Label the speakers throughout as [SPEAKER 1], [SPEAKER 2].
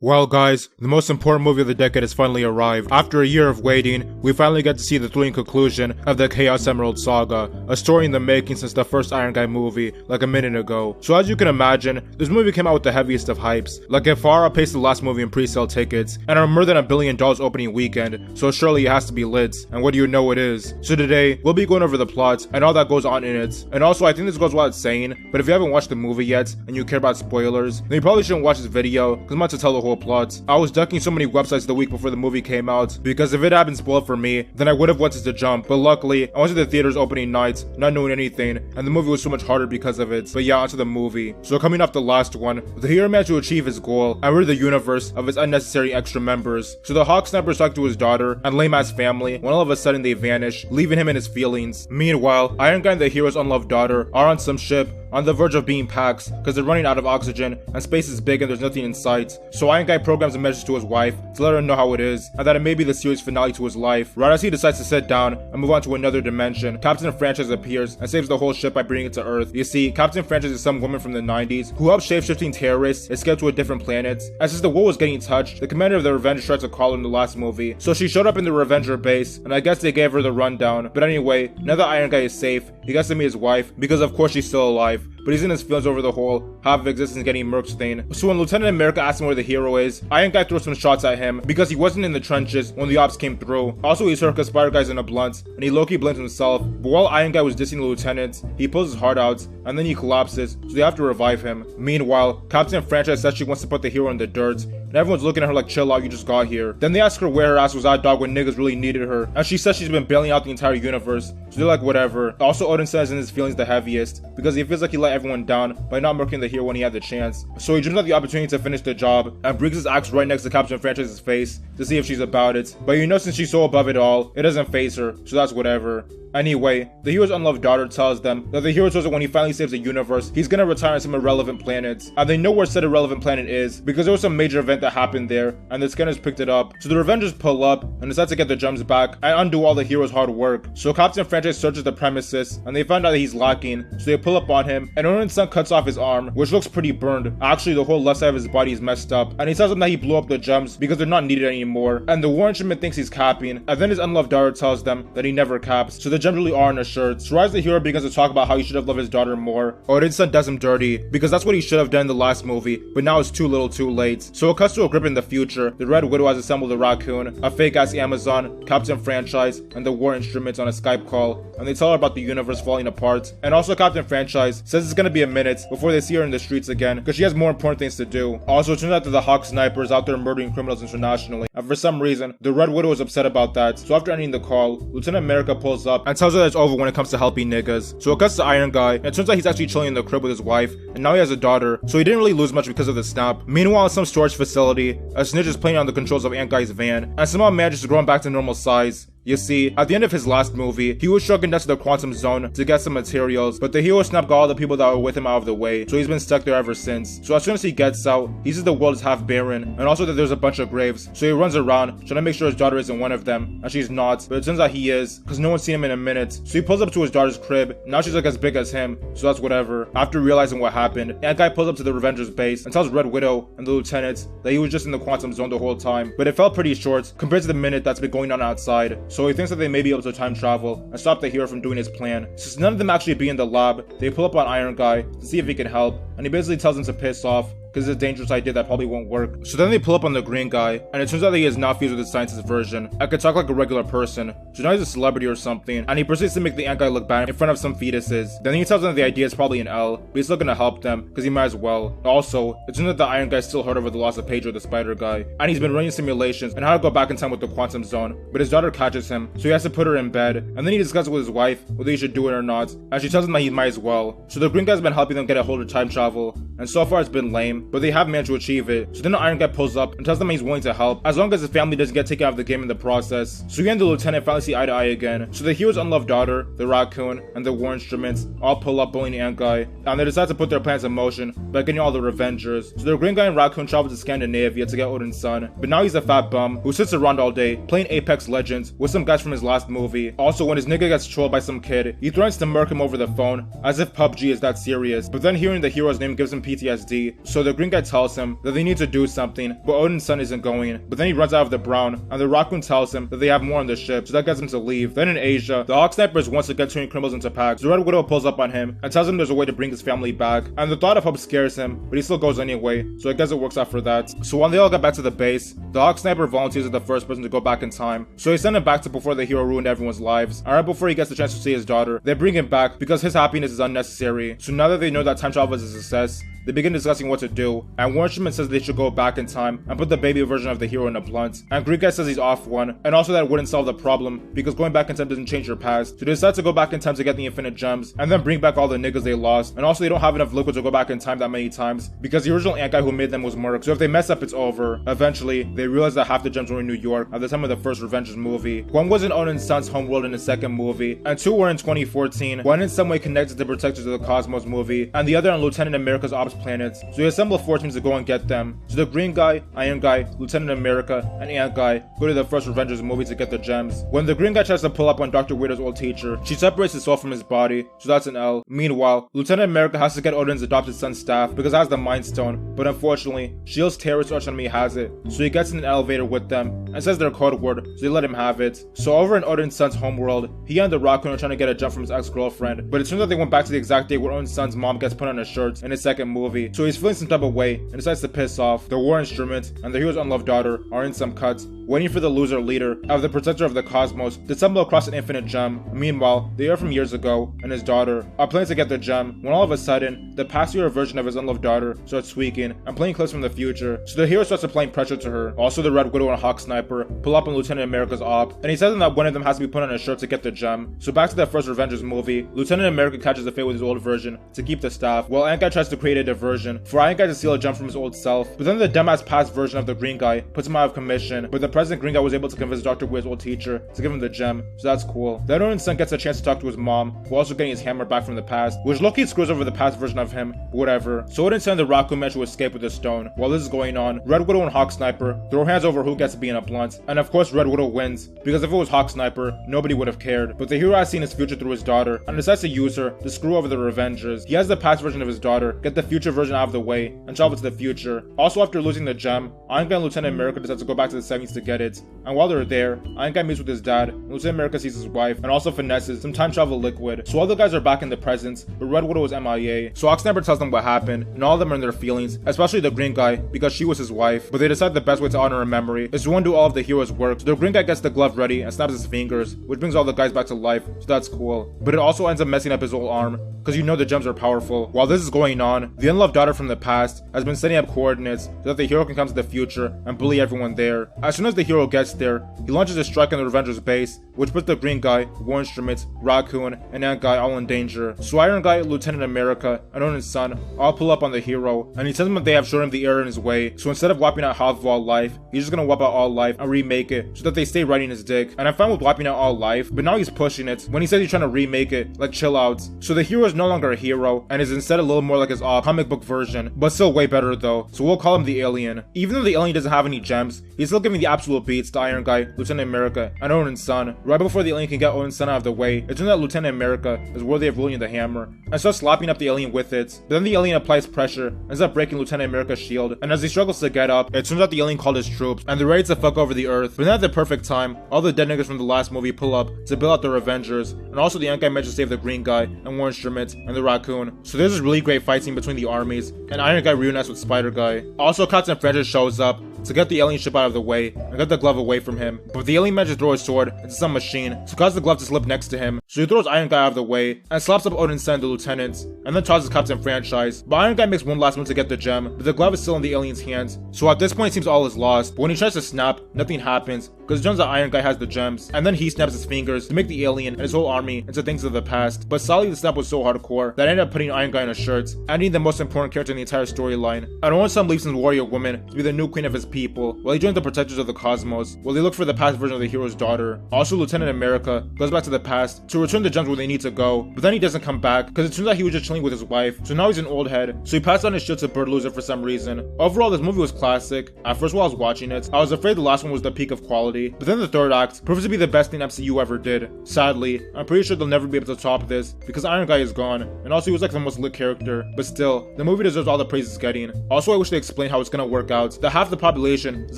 [SPEAKER 1] Well guys, the most important movie of the decade has finally arrived. After a year of waiting, we finally get to see the thrilling conclusion of the Chaos Emerald saga, a story in the making since the first Iron Guy movie, like a minute ago. So as you can imagine, this movie came out with the heaviest of hypes, like it far outpaced the last movie in pre-sale tickets, and on more than $1 billion opening weekend, so surely it has to be lit, and what do you know it is. So today, we'll be going over the plot, and all that goes on in it. And also, I think this goes without saying, but if you haven't watched the movie yet, and you care about spoilers, then you probably shouldn't watch this video, because I'm about to tell the whole plot. I was ducking so many websites the week before the movie came out, because if it had been spoiled for me, then I would have wanted to jump, but luckily, I went to the theaters opening night, not knowing anything, and the movie was so much harder because of it. But yeah, onto the movie. So coming off the last one, the hero managed to achieve his goal, and rid the universe of its unnecessary extra members. So the Hawk Sniper stuck to his daughter, and lame-ass family, when all of a sudden they vanish, leaving him in his feelings. Meanwhile, Iron Guy and the hero's unloved daughter are on some ship, on the verge of being packed, because they're running out of oxygen, and space is big and there's nothing in sight. So Iron Guy programs a message to his wife to let her know how it is, and that it may be the series finale to his life. Right as he decides to sit down and move on to another dimension, Captain Franchise appears and saves the whole ship by bringing it to Earth. You see, Captain Franchise is some woman from the 90s who helped shape-shifting terrorists escape to a different planet, and since the war was getting touched, the commander of the Avengers tried to call her in the last movie. So she showed up in the Revenger base, and I guess they gave her the rundown. But anyway, now that Iron Guy is safe, he gets to meet his wife, because of course she's still alive. But he's in his feelings over the whole half of existence getting murked thing. So when Lieutenant America asks him where the hero is, Iron Guy throws some shots at him because he wasn't in the trenches when the ops came through. Also, he's hurt because Spider Guy's in a blunt, and he low-key blames himself. But while Iron Guy was dissing the lieutenant, he pulls his heart out, and then he collapses, so they have to revive him. Meanwhile, Captain Franchise says she wants to put the hero in the dirt, and everyone's looking at her like, chill out, you just got here. Then they ask her where her ass was at, dog, when niggas really needed her, and she says she's been bailing out the entire universe, so they're like, whatever. Also, Odin says in his feelings the heaviest, because he feels like he let everyone down by not murking the hero when he had the chance. So he dreams out the opportunity to finish the job, and brings his axe right next to Captain Franchise's face to see if she's about it. But you know, since she's so above it all, it doesn't faze her, so that's whatever. Anyway, the hero's unloved daughter tells them that the hero tells her when he finally saves the universe, he's gonna retire on some irrelevant planet. And they know where said irrelevant planet is, because there was some major event that happened there, and the scanners picked it up. So the Revengers pull up, and decide to get the gems back, and undo all the hero's hard work. So Captain Franchise searches the premises, and they find out that he's lacking, so they pull up on him, and Odin's son cuts off his arm, which looks pretty burned. Actually, the whole left side of his body is messed up, and he tells them that he blew up the gems because they're not needed anymore. And the war instrument thinks he's capping, and then his unloved daughter tells them that he never caps, so the gems really are in a shirt. So as the hero begins to talk about how he should have loved his daughter more, Odin's son does him dirty, because that's what he should have done in the last movie, but now it's too little too late. So it cuts to a grip in the future. The Red Widow has assembled a raccoon, a fake-ass Amazon, Captain Franchise, and the war instruments on a Skype call, and they tell her about the universe falling apart. And also Captain Franchise says it's gonna be a minute before they see her in the streets again, because she has more important things to do. Also, it turns out that the Hawk Sniper is out there murdering criminals internationally, and for some reason, the Red Widow is upset about that. So after ending the call, Lieutenant America pulls up and tells her that it's over when it comes to helping niggas. So it cuts to Iron Guy, and it turns out he's actually chilling in the crib with his wife, and now he has a daughter, so he didn't really lose much because of the snap. Meanwhile, in some storage facility, a snitch is playing on the controls of Ant Guy's van, and somehow manages to grow him back to normal size. You see, at the end of his last movie, he was shrunken down to the quantum zone to get some materials, but the hero snap got all the people that were with him out of the way, so he's been stuck there ever since. So as soon as he gets out, he sees the world is half barren, and also that there's a bunch of graves, so he runs around, trying to make sure his daughter isn't one of them, and she's not, but it turns out he is, because no one's seen him in a minute. So he pulls up to his daughter's crib, now she's like as big as him, so that's whatever. After realizing what happened, Ant Guy pulls up to the Revengers base, and tells Red Widow and the lieutenant that he was just in the quantum zone the whole time, but it felt pretty short compared to the minute that's been going on outside, so he thinks that they may be able to time travel and stop the hero from doing his plan. Since none of them actually be in the lab, they pull up on Iron Guy to see if he can help, and he basically tells them to piss off, because it's a dangerous idea that probably won't work. So then they pull up on the green guy, and it turns out that he is now fused with his scientist version. I could talk like a regular person, so now he's a celebrity or something, and he proceeds to make the Ant Guy look bad in front of some fetuses. Then he tells them that the idea is probably an L, but he's still gonna help them, because he might as well. Also, it turns out that Iron Guy's still hurt over the loss of Pedro the Spider Guy, and he's been running simulations on how to go back in time with the quantum zone, but his daughter catches him, so he has to put her in bed, and then he discusses with his wife whether he should do it or not, and she tells him that he might as well. So the green guy's been helping them get a hold of time travel, and so far it's been lame, but they have managed to achieve it. So then the Iron Guy pulls up and tells them he's willing to help, as long as his family doesn't get taken out of the game in the process. So he and the lieutenant finally see eye to eye again. So the hero's unloved daughter, the raccoon, and the war instruments all pull up bullying the Ant Guy, and they decide to put their plans in motion by getting all the Revengers. So the green guy and raccoon travel to Scandinavia to get Odin's son, but now he's a fat bum who sits around all day playing Apex Legends with some guys from his last movie. Also, when his nigga gets trolled by some kid, he threatens to murk him over the phone, as if PUBG is that serious. But then hearing the hero's name gives him PTSD, so the green guy tells him that they need to do something, but Odin's son isn't going. But then he runs out of the brown, and the raccoon tells him that they have more on the ship, so that gets him to leave. Then in Asia, the Hawk Snipers wants to get turning criminals into packs. The Red Widow pulls up on him and tells him there's a way to bring his family back, and the thought of hope scares him, but he still goes anyway, so I guess it works out for that. So when they all get back to the base, the Hawk Sniper volunteers as the first person to go back in time, so he sent him back to before the hero ruined everyone's lives, and right before he gets the chance to see his daughter, they bring him back because his happiness is unnecessary. So now that they know that time travel is a success, they begin discussing what to do, and one instrument says they should go back in time and put the baby version of the hero in a blunt, and Greek guy says he's off one, and also that it wouldn't solve the problem because going back in time doesn't change your past. So they decide to go back in time to get the infinite gems, and then bring back all the niggas they lost, and also they don't have enough liquid to go back in time that many times because the original ant guy who made them was murked, so if they mess up it's over. Eventually, they realize that half the gems were in New York at the time of the first Avengers movie. One was in Odin's son's homeworld in the second movie, and two were in 2014, one in some way connected to Protectors of the Cosmos movie, and the other on Lieutenant America's ops planet. So they assemble 4 teams to go and get them. So the Green Guy, Iron Guy, Lieutenant America, and Ant Guy go to the first Avengers movie to get the gems. When the Green Guy tries to pull up on Dr. Widow's old teacher, she separates his soul from his body, so that's an L. Meanwhile, Lieutenant America has to get Odin's adopted son's staff because it has the Mind Stone, but unfortunately, S.H.I.E.L.D.'s terrorist archenemy has it, so he gets in an elevator with them and says their code word, so they let him have it. So over in Odin's son's homeworld, he and the Raccoon are trying to get a jump from his ex-girlfriend, but it turns out they went back to the exact day where Odin's son's mom gets put on a shirt in his second movie, so he's feeling some type of way and decides to piss off. The war instrument and the hero's unloved daughter are in some cuts, waiting for the loser leader of the Protector of the Cosmos to stumble across an infinite gem. Meanwhile, the heir from years ago and his daughter are planning to get the gem when all of a sudden, the past year version of his unloved daughter starts tweaking and playing clips from the future, so the hero starts applying pressure to her. Also, the Red Widow and Hawk Sniper pull up on Lieutenant America's op, and he tells them that one of them has to be put on a shirt to get the gem. So back to the first Avengers movie, Lieutenant America catches a fit with his old version to keep the staff, while Ant Guy tries to create a diversion for Ant Guy to steal a gem from his old self, but then the dumbass past version of the Green Guy puts him out of commission, but the present Green Guy was able to convince Dr. Widow's old teacher to give him the gem, so that's cool. Then Odin's son gets a chance to talk to his mom, while also getting his hammer back from the past, which Loki screws over the past version of him, but whatever. So Odin's son and the Raccoon manage to escape with the stone. While this is going on, Red Widow and Hawk Sniper throw hands over who gets to be in a blunt, and of course Red Widow wins, because if it was Hawk Sniper, nobody would have cared, but the hero has seen his future through his daughter, and decides to use her to screw over the Avengers. He has the past version of his daughter get the future version out of the way, and travel to the future. Also after losing the gem, Iron Guy and Lieutenant America decide to go back to the 70s to get it, and while they're there, Iron Guy meets with his dad, and Lieutenant America sees his wife, and also finesses some time travel liquid. So all the guys are back in the present, but Red Widow is MIA. So Hawk Sniper tells them what happened, and all of them are in their feelings, especially the Green Guy, because she was his wife, but they decide the best way to honor her memory is to undo all of the hero's work. So the Green Guy gets the glove ready and snaps his fingers, which brings all the guys back to life, so that's cool. But it also ends up messing up his whole arm, because you know the gems are powerful. While this is going on, the unloved daughter from the past has been setting up coordinates so that the hero can come to the future and bully everyone there. As soon as the hero gets there, he launches a strike on the Avengers base, which puts the Green Guy, War Instrument, Raccoon, and Ant Guy all in danger. So Iron Guy, Lieutenant America, and Odin's son all pull up on the hero, and he tells them that they have shown him the error in his way, so instead of wiping out half of all life, he's just gonna wipe out all life and remake it so that they stay riding his dick. And I'm fine with wiping out all life, but now he's pushing it when he says he's trying to remake it, like chill out. So the hero is no longer a hero, and is instead a little more like his comic book version, but still way better though, so we'll call him the Alien. Even though the Alien doesn't have any gems, he's still giving the absolute beats to Iron Guy, Lieutenant America, and Odin's son. Right before the Alien can get Odin's son out of the way, it turns out Lieutenant America is worthy of wielding the hammer, and starts slapping up the Alien with it. But then the Alien applies pressure, and ends up breaking Lieutenant America's shield, and as he struggles to get up, it turns out the Alien called his troops, and they're ready to fuck over the Earth. But then at the perfect time, all the dead niggas from the last movie pull up to bail out their Avengers, and also the Ant Guy managed to save the Green Guy, and War Instrument, and the Raccoon. So there's this really great fight scene between the armies, and Iron Guy reunites with Spider Guy. Also Captain Francis shows up to get the alien ship out of the way and get the glove away from him, but the alien manages to throw his sword into some machine to cause the glove to slip next to him, so he throws Iron Guy out of the way and slaps up Odin's son, the lieutenant, and then tosses Captain Franchise. But Iron Guy makes one last move to get the gem, but the glove is still in the alien's hands, so at this point it seems all is lost. But when he tries to snap, nothing happens, because it turns out Iron Guy has the gems, and then he snaps his fingers to make the alien and his whole army into things of the past. But sadly the snap was so hardcore that I ended up putting Iron Guy in a shirt, ending the most important character in the entire storyline. And Odin's son leaves his warrior woman to be the new queen of his people, while he joins the Protectors of the Cosmos, while they look for the past version of the hero's daughter. Also Lieutenant America goes back to the past to return the gems where they need to go, but then he doesn't come back, because it turns out he was just chilling with his wife, so now he's an old head, so he passed on his shield to Bird Loser for some reason. Overall, this movie was classic. At first while I was watching it, I was afraid the last one was the peak of quality, finally. But then the third act proves to be the best thing MCU ever did. Sadly, I'm pretty sure they'll never be able to top this because Iron Guy is gone, and also he was like the most lit character. But still, the movie deserves all the praise it's getting. Also, I wish they explained how it's gonna work out. That half the population is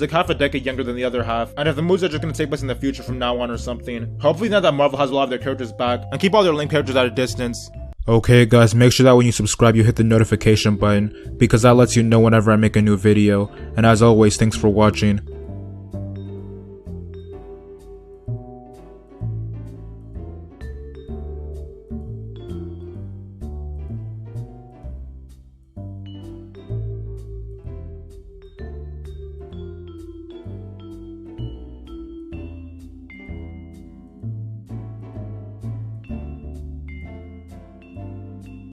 [SPEAKER 1] like half a decade younger than the other half, and if the movies are just gonna take place in the future from now on or something. Hopefully now that Marvel has a lot of their characters back and keep all their lame characters at a distance. Okay guys, make sure that when you subscribe you hit the notification button because that lets you know whenever I make a new video. And as always, thanks for watching.